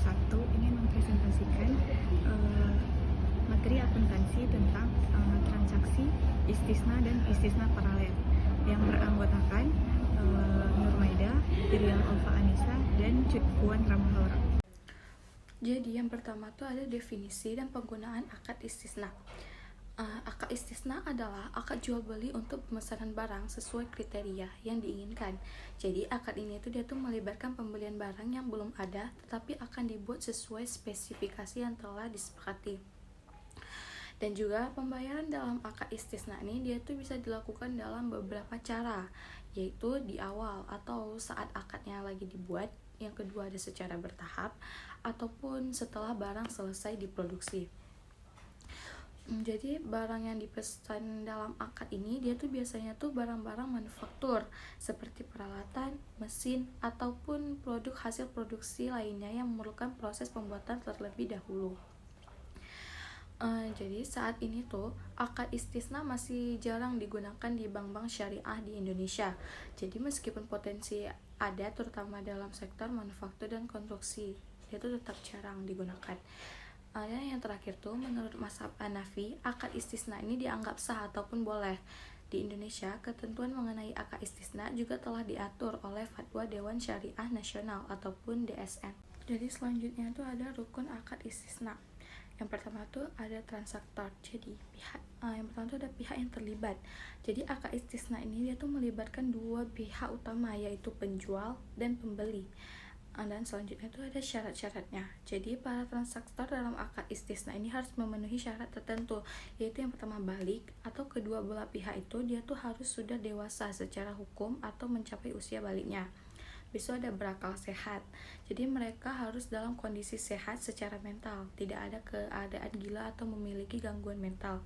1 ingin mempresentasikan materi akuntansi tentang transaksi istisna dan istisna paralel yang beranggotakan Nurmaida, Irian Ulfa Anissa, dan Puan Ramahora. Jadi yang pertama tuh ada definisi dan penggunaan akad istisna. Akad istisna adalah akad jual beli untuk pemesanan barang sesuai kriteria yang diinginkan. Jadi akad ini tuh dia tuh melibatkan pembelian barang yang belum ada tetapi akan dibuat sesuai spesifikasi yang telah disepakati. Dan juga pembayaran dalam akad istisna ini dia tuh bisa dilakukan dalam beberapa cara, yaitu di awal atau saat akadnya lagi dibuat, yang kedua ada secara bertahap, ataupun setelah barang selesai diproduksi. Jadi barang yang dipesan dalam akad ini dia tuh biasanya tuh barang-barang manufaktur seperti peralatan, mesin, ataupun produk hasil produksi lainnya yang memerlukan proses pembuatan terlebih dahulu. Jadi saat ini tuh akad istisna masih jarang digunakan di bank-bank syariah di Indonesia. Jadi meskipun potensi ada terutama dalam sektor manufaktur dan konstruksi, dia tuh tetap jarang digunakan. Dan yang terakhir tuh menurut mazhab Hanafi, akad istisna ini dianggap sah ataupun boleh. Di Indonesia, ketentuan mengenai akad istisna juga telah diatur oleh Fatwa Dewan Syariah Nasional ataupun DSN. Jadi selanjutnya tuh ada rukun akad istisna. Yang pertama tuh ada transaktor. Jadi yang pertama tuh ada pihak yang terlibat. Jadi akad istisna ini dia tuh melibatkan dua pihak utama, yaitu penjual dan pembeli. Dan selanjutnya itu ada syarat-syaratnya. Jadi para transaktor dalam akad istisna ini harus memenuhi syarat tertentu, yaitu yang pertama balik, atau kedua belah pihak itu dia tuh harus sudah dewasa secara hukum atau mencapai usia baliknya. Besok ada berakal sehat. Jadi mereka harus dalam kondisi sehat secara mental, tidak ada keadaan gila atau memiliki gangguan mental.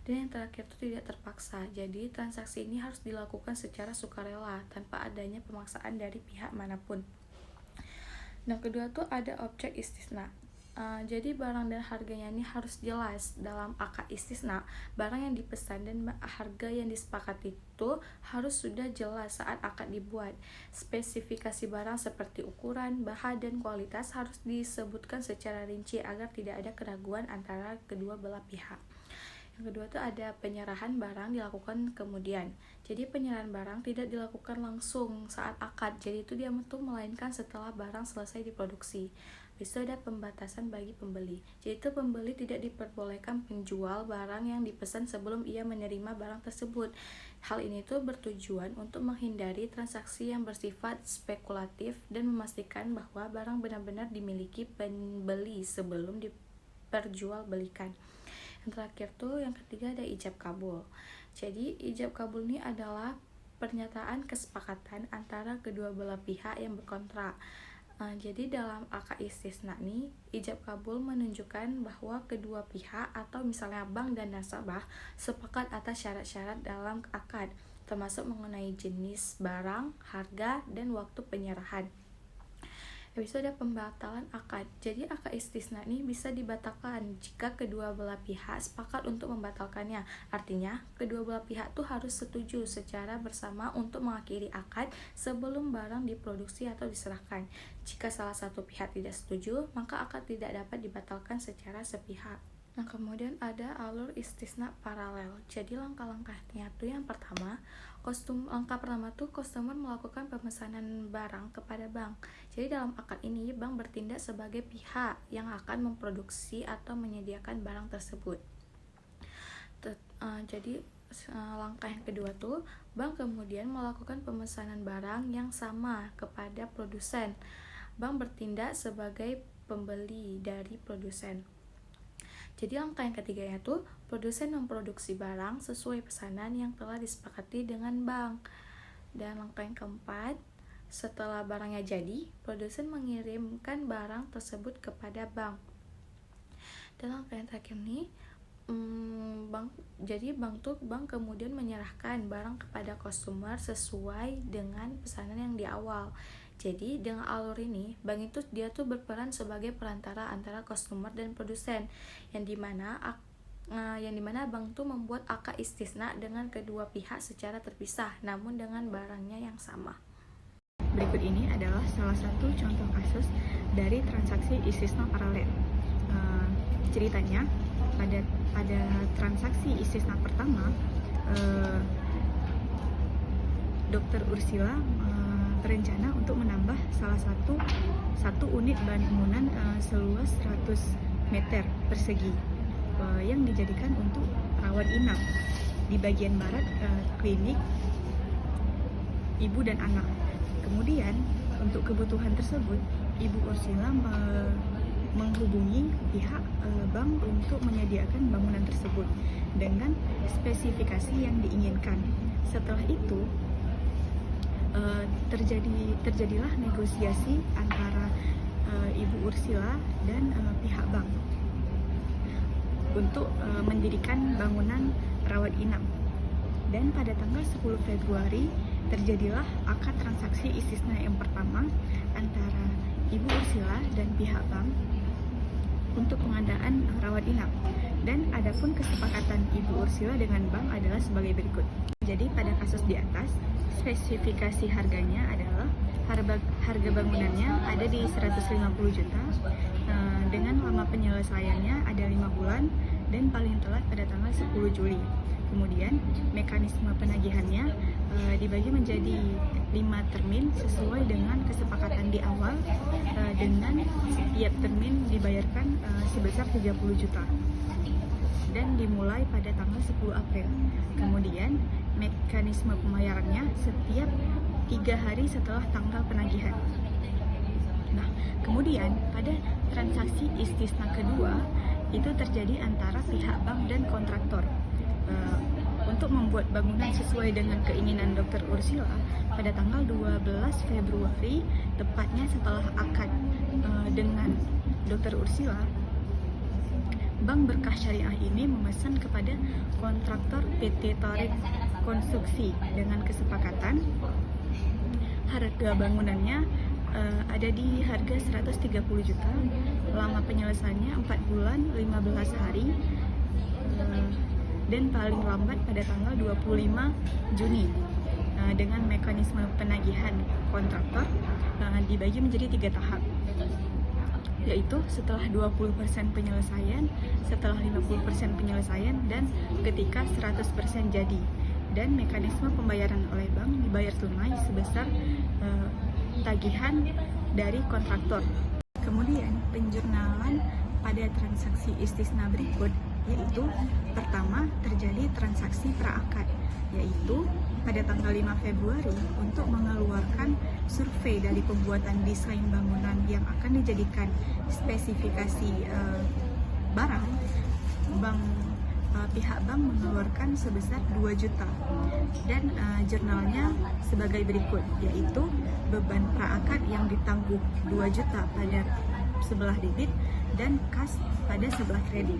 Dan yang terakhir itu tidak terpaksa. Jadi transaksi ini harus dilakukan secara sukarela tanpa adanya pemaksaan dari pihak manapun. Nah, kedua tuh ada objek istisna. Jadi barang dan harganya ini harus jelas dalam akad istisna. Barang yang dipesan dan harga yang disepakati itu harus sudah jelas saat akad dibuat. Spesifikasi barang seperti ukuran, bahan, dan kualitas harus disebutkan secara rinci agar tidak ada keraguan antara kedua belah pihak. Yang kedua itu ada penyerahan barang dilakukan kemudian. Jadi penyerahan barang tidak dilakukan langsung saat akad. Jadi itu dia tuh melainkan setelah barang selesai diproduksi. Bisa ada pembatasan bagi pembeli. Jadi itu pembeli tidak diperbolehkan menjual barang yang dipesan sebelum ia menerima barang tersebut. Hal ini tuh bertujuan untuk menghindari transaksi yang bersifat spekulatif dan memastikan bahwa barang benar-benar dimiliki pembeli sebelum diperjualbelikan. Yang terakhir tuh yang ketiga ada ijab kabul. Jadi ijab kabul ini adalah pernyataan kesepakatan antara kedua belah pihak yang berkontrak. Jadi dalam akad istisna nih, ijab kabul menunjukkan bahwa kedua pihak atau misalnya bank dan nasabah sepakat atas syarat-syarat dalam akad, termasuk mengenai jenis barang, harga, dan waktu penyerahan. Habis itu ada pembatalan akad. Jadi akad istisna ini bisa dibatalkan jika kedua belah pihak sepakat untuk membatalkannya. Artinya, kedua belah pihak tuh harus setuju secara bersama untuk mengakhiri akad sebelum barang diproduksi atau diserahkan. Jika salah satu pihak tidak setuju, maka akad tidak dapat dibatalkan secara sepihak. Nah, kemudian ada alur istisna paralel. Jadi langkah-langkahnya tuh yang pertama, langkah pertama tuh customer melakukan pemesanan barang kepada bank. Jadi dalam akad ini bank bertindak sebagai pihak yang akan memproduksi atau menyediakan barang tersebut. Jadi langkah yang kedua tuh bank kemudian melakukan pemesanan barang yang sama kepada produsen. Bank bertindak sebagai pembeli dari produsen. Jadi langkah yang ketiganya tuh produsen memproduksi barang sesuai pesanan yang telah disepakati dengan bank. Dan langkah yang keempat, setelah barangnya jadi, produsen mengirimkan barang tersebut kepada bank. Dan langkah yang terakhir nih, bank kemudian menyerahkan barang kepada customer sesuai dengan pesanan yang di awal. Jadi dengan alur ini, bank itu dia tuh berperan sebagai perantara antara customer dan produsen, yang dimana bank tuh membuat akad istisna dengan kedua pihak secara terpisah, namun dengan barangnya yang sama. berikut ini adalah salah satu contoh kasus dari transaksi istisna paralel. Ceritanya pada transaksi istisna pertama, Dr. Ursila berencana untuk menambah satu unit bangunan seluas 100 meter persegi yang dijadikan untuk rawat inap di bagian barat klinik ibu dan anak. Kemudian untuk kebutuhan tersebut, Ibu Ursila menghubungi pihak bank untuk menyediakan bangunan tersebut dengan spesifikasi yang diinginkan. Setelah itu terjadilah negosiasi antara Ibu Ursila dan pihak bank untuk mendirikan bangunan rawat inap. Dan pada tanggal 10 Februari terjadilah akad transaksi istisna yang pertama antara Ibu Ursila dan pihak bank untuk pengadaan rawat inap. Dan adapun kesepakatan Ibu Ursila dengan bank adalah sebagai berikut. Jadi pada kasus di atas, spesifikasi harganya adalah harga bangunannya ada di 150 juta dengan lama penyelesaiannya ada 5 bulan dan paling telat pada tanggal 10 Juli. Kemudian mekanisme penagihannya dibagi menjadi 5 termin sesuai dengan kesepakatan di awal, dengan setiap termin dibayarkan sebesar 30 juta dan dimulai pada tanggal 10 April. Kemudian mekanisme pembayarannya setiap 3 hari setelah tanggal penagihan. Nah, kemudian pada transaksi istisna kedua itu terjadi antara pihak bank dan kontraktor. Untuk membuat bangunan sesuai dengan keinginan Dr. Ursila pada tanggal 12 Februari, tepatnya setelah akad dengan Dr. Ursila, Bank Berkah Syariah ini memesan kepada kontraktor PT Torik Konstruksi dengan kesepakatan harga bangunannya ada di harga 130 juta, lama penyelesaiannya 4 bulan 15 hari, dan paling lambat pada tanggal 25 Juni. Dengan mekanisme penagihan kontraktor dibagi menjadi 3 tahap, yaitu setelah 20% penyelesaian, setelah 50% penyelesaian, dan ketika 100% jadi. Dan mekanisme pembayaran oleh bank dibayar tunai sebesar tagihan dari kontraktor. Kemudian penjurnalan pada transaksi istisna berikut, yaitu pertama terjadi transaksi praakad, yaitu pada tanggal 5 Februari untuk mengeluarkan survei dari pembuatan desain bangunan yang akan dijadikan spesifikasi barang. Pihak bank mengeluarkan sebesar 2 juta dan jurnalnya sebagai berikut, yaitu beban praakad yang ditangguh 2 juta pada sebelah debit dan kas pada sebelah kredit.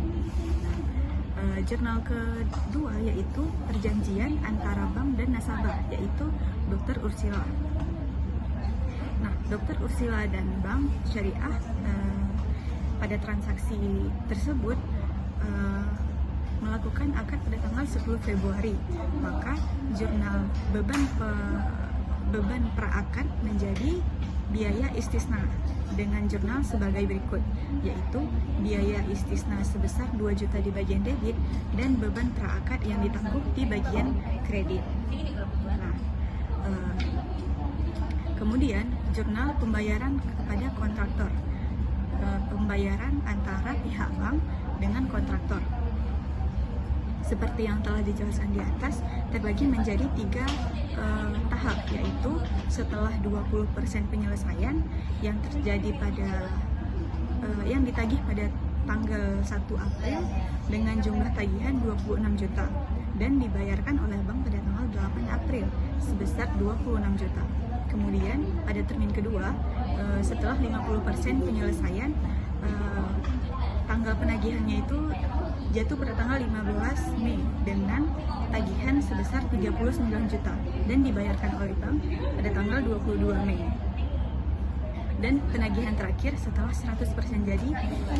Jurnal kedua yaitu perjanjian antara bank dan nasabah, yaitu Dr. Ursila. Nah, Dr. Ursila dan Bank Syariah pada transaksi tersebut melakukan akad pada tanggal 10 Februari. Maka jurnal beban praakad menjadi biaya istisna dengan jurnal sebagai berikut, yaitu biaya istisna sebesar 2 juta di bagian debit dan beban praakad yang ditangguh di bagian kredit. Nah, kemudian jurnal pembayaran kepada kontraktor, pembayaran antara pihak bank dengan kontraktor. Seperti yang telah dijelaskan di atas, terbagi menjadi 3 tahap, yaitu setelah 20% penyelesaian yang terjadi yang ditagih pada tanggal 1 April dengan jumlah tagihan 26 juta dan dibayarkan oleh bank pada tanggal 8 April sebesar 26 juta. Kemudian pada termin kedua, setelah 50% penyelesaian, tanggal penagihannya itu jatuh pada tanggal 15 Mei dengan tagihan sebesar 39 juta dan dibayarkan oleh bank pada tanggal 22 Mei. Dan penagihan terakhir setelah 100% jadi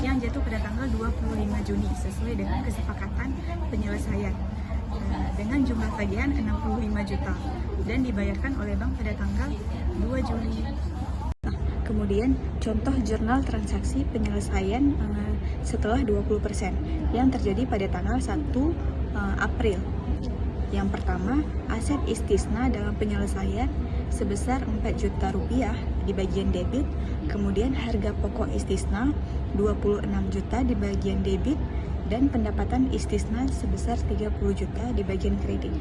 yang jatuh pada tanggal 25 Juni sesuai dengan kesepakatan penyelesaian. dengan jumlah tagihan 65 juta dan dibayarkan oleh bank pada tanggal 2 Juli. Kemudian contoh jurnal transaksi penyelesaian setelah 20% yang terjadi pada tanggal 1 April. Yang pertama, aset istisna dalam penyelesaian sebesar 4 juta rupiah di bagian debit, kemudian harga pokok istisna 26 juta di bagian debit, dan pendapatan istisna sebesar 30 juta di bagian kredit.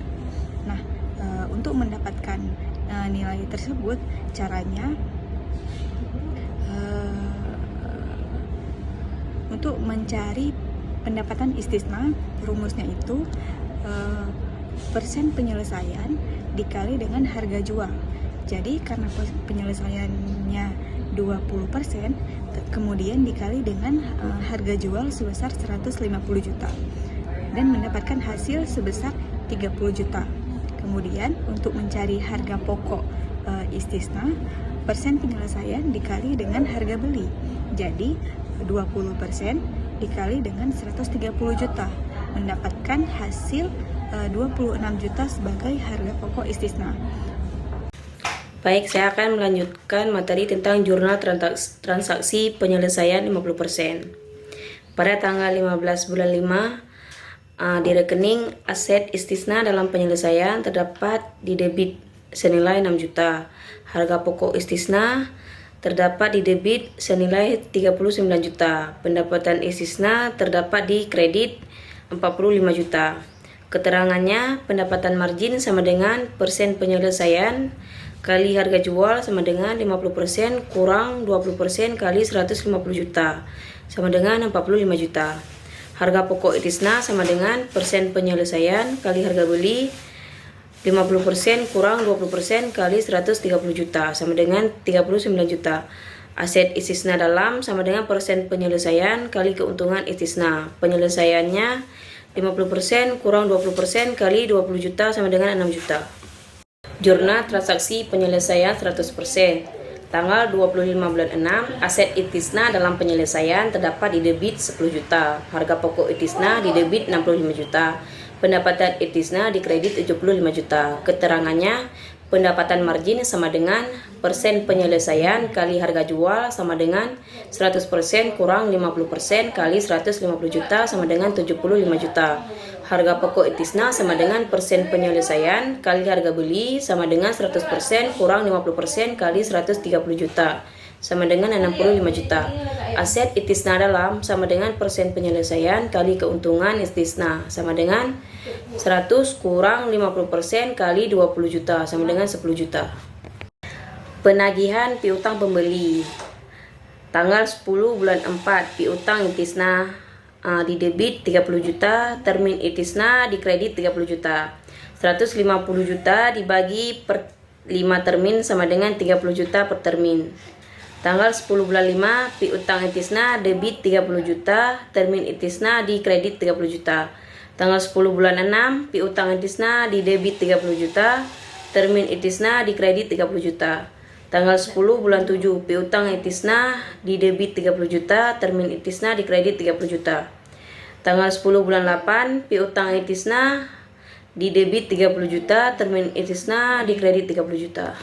Nah, untuk mendapatkan nilai tersebut, caranya untuk mencari pendapatan istisna, rumusnya itu persen penyelesaian dikali dengan harga jual. Jadi karena penyelesaiannya 20%, kemudian dikali dengan harga jual sebesar 150 juta dan mendapatkan hasil sebesar 30 juta. Kemudian untuk mencari harga pokok istisna, persen penyelesaian dikali dengan harga beli. Jadi 20% dikali dengan 130 juta, mendapatkan hasil 26 juta sebagai harga pokok istisna. Baik, saya akan melanjutkan materi tentang jurnal transaksi penyelesaian 50%. Pada tanggal 15 bulan 5, di rekening aset istisna dalam penyelesaian terdapat di debit senilai 6 juta. Harga pokok istisna terdapat di debit senilai 39 juta. Pendapatan istisna terdapat di kredit 45 juta. Keterangannya, pendapatan margin sama dengan persen penyelesaian kali harga jual sama dengan 50% kurang 20% kali 150 juta sama dengan 45 juta. Harga pokok istisna sama dengan persen penyelesaian kali harga beli 50% kurang 20% kali 130 juta sama dengan 39 juta. Aset istisna dalam sama dengan persen penyelesaian kali keuntungan istisna. Penyelesaiannya 50% kurang 20% kali 20 juta sama dengan 6 juta. Jurnal transaksi penyelesaian 100%. Tanggal 25 bulan 6, aset istisna dalam penyelesaian terdapat di debit 10 juta. Harga pokok istisna di debit 65 juta. Pendapatan istisna di kredit 75 juta. Keterangannya, pendapatan margin sama dengan persen penyelesaian kali harga jual sama dengan 100% kurang 50% kali 150 juta sama dengan 75 juta. Harga pokok istisna sama dengan persen penyelesaian kali harga beli sama dengan 100% kurang 50% kali 130 juta sama dengan 65 juta. Aset istisna dalam sama dengan persen penyelesaian kali keuntungan istisna sama dengan 100 kurang 50% kali 20 juta sama dengan 10 juta. Penagihan piutang pembeli. Tanggal 10 bulan 4, piutang istisna di debit 30 juta, termin istisna di kredit 30 juta. 150 juta dibagi per 5 termin sama dengan 30 juta per termin. Tanggal 10 bulan 5, piutang istisna debit 30 juta, termin istisna di kredit 30 juta. Tanggal 10 bulan 6, piutang istisna di debit 30 juta, termin istisna di kredit 30 juta. Tanggal 10 bulan 7, piutang istisna di debit 30 juta, termin istisna di kredit 30 juta. Tanggal 10 bulan 8, piutang istisna di debit 30 juta, termin istisna di kredit 30 juta.